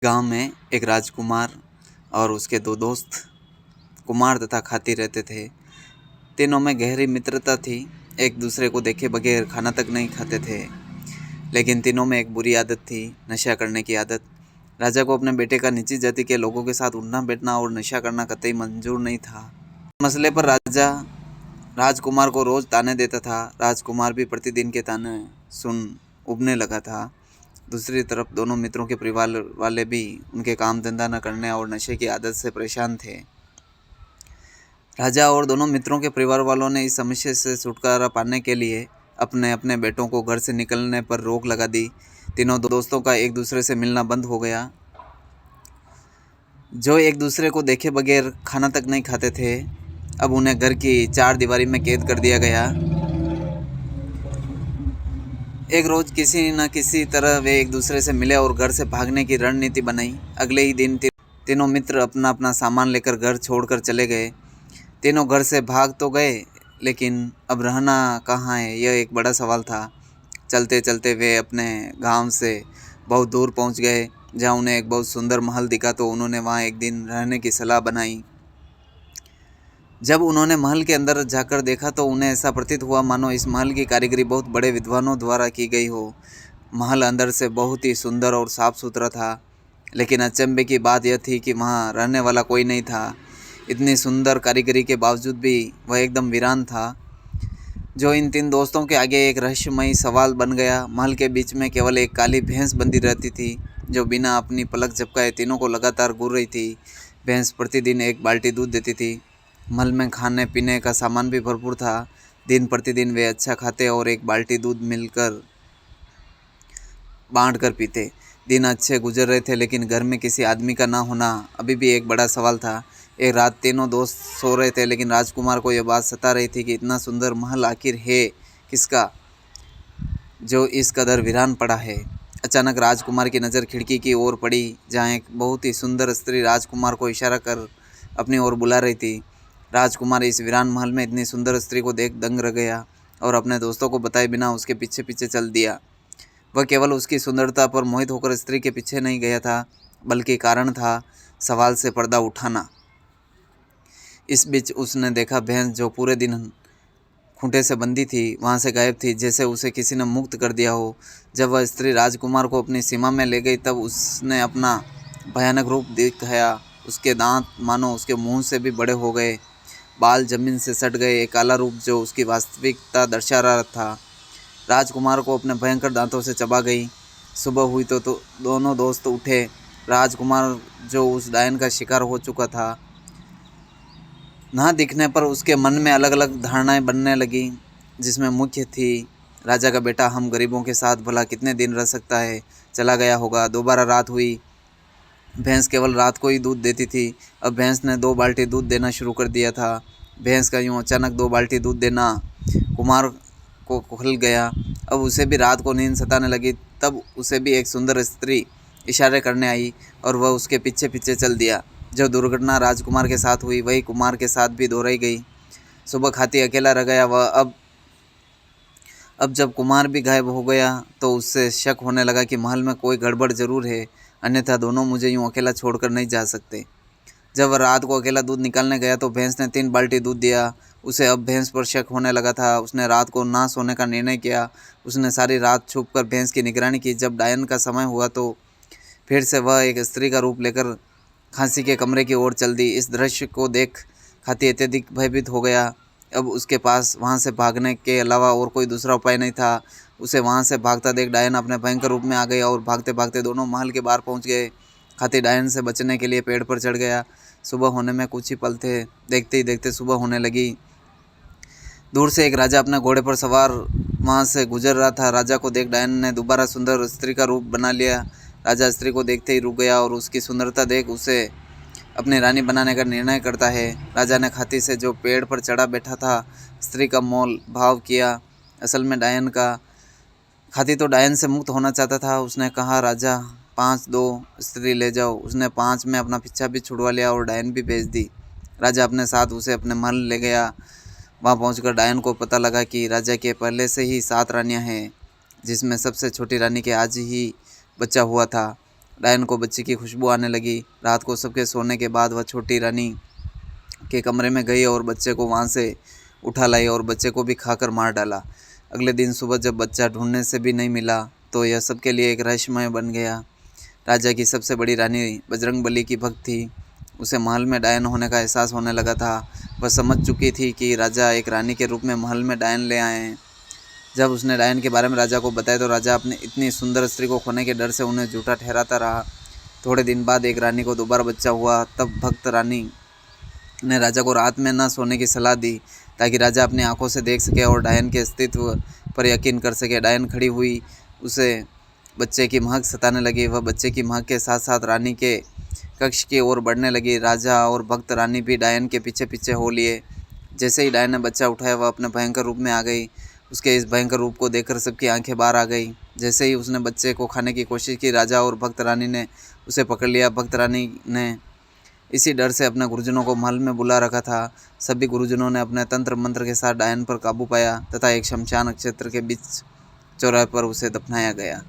गांव में एक राजकुमार और उसके दो दोस्त कुमार तथा खाती रहते थे। तीनों में गहरी मित्रता थी। एक दूसरे को देखे बगैर खाना तक नहीं खाते थे। लेकिन तीनों में एक बुरी आदत थी, नशा करने की आदत। राजा को अपने बेटे का नीची जाति के लोगों के साथ उठना बैठना और नशा करना कतई मंजूर नहीं था। मसले पर राजा राजकुमार को रोज ताने देता था। राजकुमार भी प्रतिदिन के ताने सुन उबने लगा था। दूसरी तरफ दोनों मित्रों के परिवार वाले भी उनके काम धंधा न करने और नशे की आदत से परेशान थे। राजा और दोनों मित्रों के परिवार वालों ने इस समस्या से छुटकारा पाने के लिए अपने अपने बेटों को घर से निकलने पर रोक लगा दी। तीनों दोस्तों का एक दूसरे से मिलना बंद हो गया। जो एक दूसरे को देखे बगैर खाना तक नहीं खाते थे, अब उन्हें घर की चार दीवारी में कैद कर दिया गया। एक रोज किसी न किसी तरह वे एक दूसरे से मिले और घर से भागने की रणनीति बनाई। अगले ही दिन तीनों मित्र अपना अपना सामान लेकर घर छोड़कर चले गए। तीनों घर से भाग तो गए, लेकिन अब रहना कहाँ है, यह एक बड़ा सवाल था। चलते चलते वे अपने गांव से बहुत दूर पहुंच गए, जहां उन्हें एक बहुत सुंदर महल दिखा तो उन्होंने वहां एक दिन रहने की सलाह बनाई। जब उन्होंने महल के अंदर जाकर देखा तो उन्हें ऐसा प्रतीत हुआ मानो इस महल की कारीगरी बहुत बड़े विद्वानों द्वारा की गई हो। महल अंदर से बहुत ही सुंदर और साफ सुथरा था, लेकिन अचंभे की बात यह थी कि वहाँ रहने वाला कोई नहीं था। इतनी सुंदर कारीगरी के बावजूद भी वह एकदम वीरान था, जो इन तीन दोस्तों के आगे एक रहस्यमयी सवाल बन गया। महल के बीच में केवल एक काली भैंस बंधी रहती थी, जो बिना अपनी पलक झपकाए तीनों को लगातार घूर रही थी। भैंस प्रतिदिन एक बाल्टी दूध देती थी। महल में खाने पीने का सामान भी भरपूर था। दिन प्रतिदिन वे अच्छा खाते और एक बाल्टी दूध मिलकर बांट कर पीते। दिन अच्छे गुजर रहे थे, लेकिन घर में किसी आदमी का ना होना अभी भी एक बड़ा सवाल था। एक रात तीनों दोस्त सो रहे थे, लेकिन राजकुमार को यह बात सता रही थी कि इतना सुंदर महल आखिर है किसका, जो इस कदर वीरान पड़ा है। अचानक राजकुमार की नज़र खिड़की की ओर पड़ी, जहाँ एक बहुत ही सुंदर स्त्री राजकुमार को इशारा कर अपनी ओर बुला रही थी। राजकुमार इस वीरान महल में इतनी सुंदर स्त्री को देख दंग रह गया और अपने दोस्तों को बताए बिना उसके पीछे पीछे चल दिया। वह केवल उसकी सुंदरता पर मोहित होकर स्त्री के पीछे नहीं गया था, बल्कि कारण था सवाल से पर्दा उठाना। इस बीच उसने देखा भैंस, जो पूरे दिन खूंटे से बंधी थी, वहाँ से गायब थी, जैसे उसे किसी ने मुक्त कर दिया हो। जब वह स्त्री राजकुमार को अपनी सीमा में ले गई, तब उसने अपना भयानक रूप दिखाया। उसके दांत मानो उसके मुंह से भी बड़े हो गए, बाल जमीन से सट गए, एक काला रूप जो उसकी वास्तविकता दर्शा रहा था राजकुमार को अपने भयंकर दांतों से चबा गई। सुबह हुई तो दोनों दोस्त उठे। राजकुमार, जो उस डायन का शिकार हो चुका था, ना दिखने पर उसके मन में अलग अलग धारणाएं बनने लगी, जिसमें मुख्य थी राजा का बेटा हम गरीबों के साथ भला कितने दिन रह सकता है, चला गया होगा। दोबारा रात हुई। भैंस केवल रात को ही दूध देती थी। अब भैंस ने 2 बाल्टी दूध देना शुरू कर दिया था। भैंस का यूँ अचानक 2 बाल्टी दूध देना कुमार को खुल गया। अब उसे भी रात को नींद सताने लगी। तब उसे भी एक सुंदर स्त्री इशारे करने आई और वह उसके पीछे पीछे चल दिया। जो दुर्घटना राजकुमार के साथ हुई, वही कुमार के साथ भी दोहराई गई। सुबह खाती अकेला रह गया वह। अब जब कुमार भी गायब हो गया तो उससे शक होने लगा कि महल में कोई गड़बड़ जरूर है, अन्यथा दोनों मुझे यूँ अकेला छोड़कर नहीं जा सकते। जब वह रात को अकेला दूध निकालने गया तो भैंस ने 3 बाल्टी दूध दिया। उसे अब भैंस पर शक होने लगा था। उसने रात को ना सोने का निर्णय किया। उसने सारी रात छुपकर भैंस की निगरानी की। जब डायन का समय हुआ तो फिर से वह एक स्त्री का रूप लेकर खांसी के कमरे की ओर चल दी। इस दृश्य को देख खाती अत्यधिक भयभीत हो गया। अब उसके पास वहाँ से भागने के अलावा और कोई दूसरा उपाय नहीं था। उसे वहाँ से भागता देख डायन अपने भयंकर रूप में आ गया और भागते भागते दोनों महल के बाहर पहुँच गए। खाती डायन से बचने के लिए पेड़ पर चढ़ गया। सुबह होने में कुछ ही पल थे। देखते ही देखते सुबह होने लगी। दूर से एक राजा अपने घोड़े पर सवार वहाँ से गुजर रहा था। राजा को देख डायन ने दोबारा सुंदर स्त्री का रूप बना लिया। राजा स्त्री को देखते ही रुक गया और उसकी सुंदरता देख उसे अपनी रानी बनाने का निर्णय करता है। राजा ने खाती से, जो पेड़ पर चढ़ा बैठा था, स्त्री का मोल भाव किया। असल में डायन का खाती तो डायन से मुक्त होना चाहता था। उसने कहा, राजा 5 दो स्त्री ले जाओ। उसने 5 में अपना पीछा भी छुड़वा लिया और डायन भी भेज दी। राजा अपने साथ उसे अपने महल ले गया। वहाँ पहुंचकर डायन को पता लगा कि राजा के पहले से ही 7 रानियां हैं, जिसमें सबसे छोटी रानी के आज ही बच्चा हुआ था। डायन को बच्चे की खुशबू आने लगी। रात को सबके सोने के बाद वह छोटी रानी के कमरे में गई और बच्चे को वहाँ से उठा लाई और बच्चे को भी खाकर मार डाला। अगले दिन सुबह जब बच्चा ढूंढने से भी नहीं मिला तो यह सबके लिए एक रहस्यमय बन गया। राजा की सबसे बड़ी रानी बजरंगबली की भक्त थी। उसे महल में डायन होने का एहसास होने लगा था। वह समझ चुकी थी कि राजा एक रानी के रूप में महल में डायन ले आए हैं। जब उसने डायन के बारे में राजा को बताया तो राजा अपनी इतनी सुंदर स्त्री को खोने के डर से उन्हें झूठा ठहराता रहा। थोड़े दिन बाद एक रानी को दोबारा बच्चा हुआ। तब भक्त रानी ने राजा को रात में न सोने की सलाह दी ताकि राजा अपनी आंखों से देख सके और डायन के अस्तित्व पर यकीन कर सके। डायन खड़ी हुई, उसे बच्चे की महक सताने लगी। वह बच्चे की महक के साथ साथ रानी के कक्ष की ओर बढ़ने लगी। राजा और भक्त रानी भी डायन के पीछे पीछे हो लिए। जैसे ही डायन ने बच्चा उठाया वह अपने भयंकर रूप में आ गई। उसके इस भयंकर रूप को देखकर सबकी आंखें बाहर आ गई। जैसे ही उसने बच्चे को खाने की कोशिश की राजा और भक्त रानी ने उसे पकड़ लिया। भक्त रानी ने इसी डर से अपने गुरुजनों को महल में बुला रखा था। सभी गुरुजनों ने अपने तंत्र मंत्र के साथ डायन पर काबू पाया तथा एक शमशान क्षेत्र के बीच चौराहे पर उसे दफनाया गया।